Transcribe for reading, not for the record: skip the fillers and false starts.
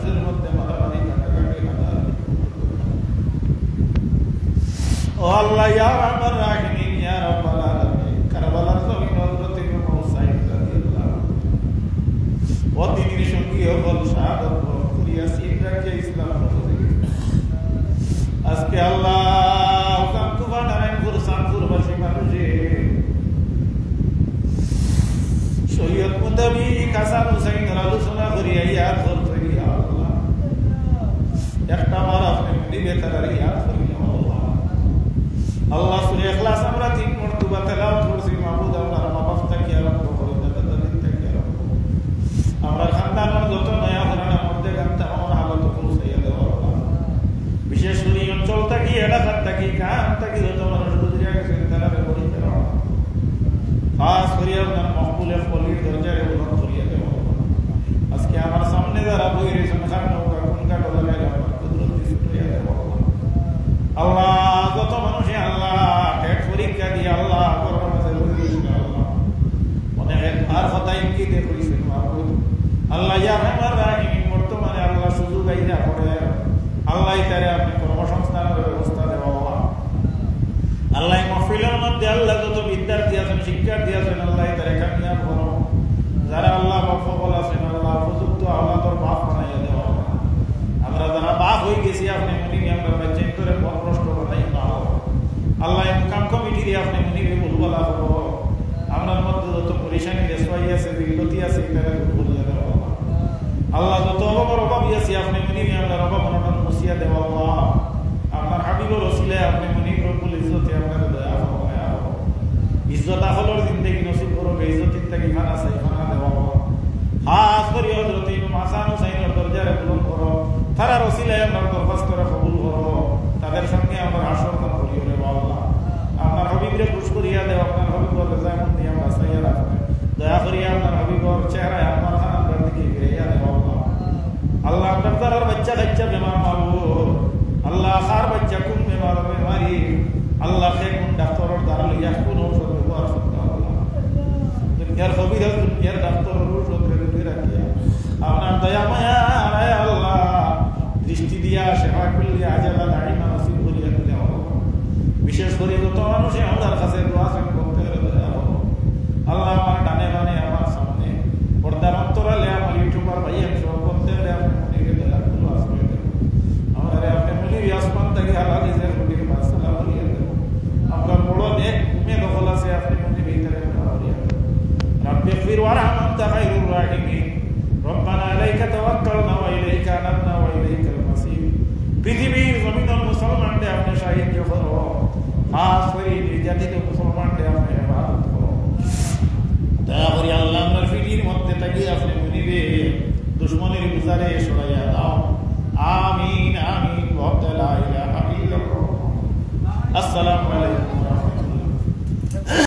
মানুষের মধ্যে মারামারি কাটাকাটি ও আল্লাহ ইয়া রাহমান রাহিম ইয়া রাব্বাল আলামিন কারবালার জমিন হযরত ইমাম হুসাইন রাদিয়াল্লাহু ও দিনের সঙ্গী ও বল শাহাদাত করিয়া সিদ্ধাকে ইসলাম আজকে আল্লাহ হুকাম তুফা নারায়ণপুর সানপুরবাসী মানুষে শরীয়ত মোতাবিক হাসান হুসাইনের আলোচনা করিয়া ইয়াদ করতে গিয়া আল্লাহ একটা বার আপনি দিবে তার ইয়াদ করিয়া আল্লাহ সূরা ইখলাস আমরা 3 মর্তবা তেলাওয়াত করছি মাহবুব আমরা মাফ থাকি আরম্ভ করে দাদা দিন থেকে আরম্ভ আমরা খানদানের যত নয়া ঘরানার মধ্যে গানটা আমার হালত পৌঁছাইয়া দেওয়া বিশেষ করে এই অঞ্চল থেকে এলাকার থেকে গান থেকে যত মানুষ গুজরিয়া গেছেন তারা ব্যবহৃত দেওয়া খাস করিয়া আপনার মকবুলের ফলির দরজায় উল্লেখ করিয়া দেওয়া আজকে আমার সামনে যারা বই রয়েছেন খান নৌকা কোনকা গলায় আমার কুদরতি ছুটিয়া দেওয়া আল্লাহ যত মানুষে আল্লাহ টেট পরীক্ষা দিয়ে আল্লাহ করবার মাঝে বলিয়েছিল আল্লাহ অনেক আর কথাই কি দেখেছেন মাহবুব আল্লাহ ইয়া রহমান রাহিম বর্তমানে আল্লাহ সুযোগ আইনা করে আল্লাহ তারে আপনি কর্মসংস্থানের ব্যবস্থা দেওয়া আল্লাহ মাহফিলের মধ্যে আল্লাহ যত বিদ্যার্থী আছেন শিক্ষার্থী আছেন আল্লাহ তারে কামিয়াব করো যারা আল্লাহ সফল আছেন আল্লাহ উপযুক্ত আল্লাহর বাপ বানাইয়া দেওয়া আমরা যারা বাপ হয়ে গেছি আপনি মনি আমরা বাচ্চাই করে পরপ্রষ্ট বানাই না আল্লাহ কাম কমিটি দিয়ে আপনি মনি বলবলা করো আপনার মধ্যে যত পরিশানি রেসওয়াই আছে বিগতি আছে তারা বলিয়া দেওয়া আল্লাহ যত অভাবী আছে আপনি মনি আমরা অভাব অনটন মুছিয়া দেওয়া আপনার হাবিবুর ওসিলায় আপনি মনি রব্বুল ইজ্জতে আপনার দয়া ফরমায়া ইজ্জত আখলর জিন্দেগি নসিব করো বেইজ্জতির থেকে ফানা চাই ফানা দেওয়া খাস করে হযরত ইমাম হাসান হুসাইনের দরজারে বুলন্দ করো তারা ওসিলায় আমরা দরখাস্ত করে কবুল করো তাদের সঙ্গে আমরা আশীর্বাদ করিও রে আল্লাহ আপনার হাবিবরে খুশ করিয়া দেও আপনার হাবিবর রেজামত দিয়ে আমরা সাইয়া রাখবেন দয়া করিয়া আপনার হাবিবর চেহারায় আপনার খানার দিকে ফিরাইয়া দেও আল্লাহ আপনার তার বাচ্চা কাচ্চা বেমার মারবুর আল্লাহ খার বাচ্চা কোন বেমারি আল্লাহ সে কোন ডাক্তারের দ্বারা লইয়া কোন ঔষধ ব্যবহার করতে আল্লাহ দুনিয়ার কবিরা দুনিয়ার ডাক্তারের ঔষধ রেডি রাখিয়া আপনার দয়া মায়া আয় আল্লাহ দৃষ্টি দিয়া সেবা করলে আজালা দাঁড়িমা নসিব করিয়া দিলে বিশেষ করে যত মানুষে আমার কাছে দোয়া করতে আল্লাহ আমার ডানে ডানে আমার সামনে পর্দার অন্তরালে আমার ইউটিউবার ভাই আমি সব করতে হলে আপনি মনে দয়া করলো আসবে আমার আপনি মনে আসমান থেকে আল্লাহ নিজের নবীর মাসলা করিয়া দেব আপনার বড় নেক ঘুমে দখল আছে আপনি মনে ভিতরে করিয়া দেব রব্বি ফির ওয়ারহামতা খায়রুর রাহিমিন রব্বানা আলাইকা তাওয়াক্কালনা ওয়া ইলাইকা আনাবনা ওয়া ইলাইকাল মাসির পৃথিবীর জমিনের মুসলমানদের আপনি সাহায্য করো খাস করে নির্যাতিত মুসলমানদের আপনি ইবাদত করো দয়া করে আল্লাহ আপনার ফিরির মধ্যে থাকি আপনি মনিবে দুশমনের গুজারে সরাইয়া দাও আমিন আমিন ওয়া লা ইলাহা ইল্লাল্লাহ আসসালামু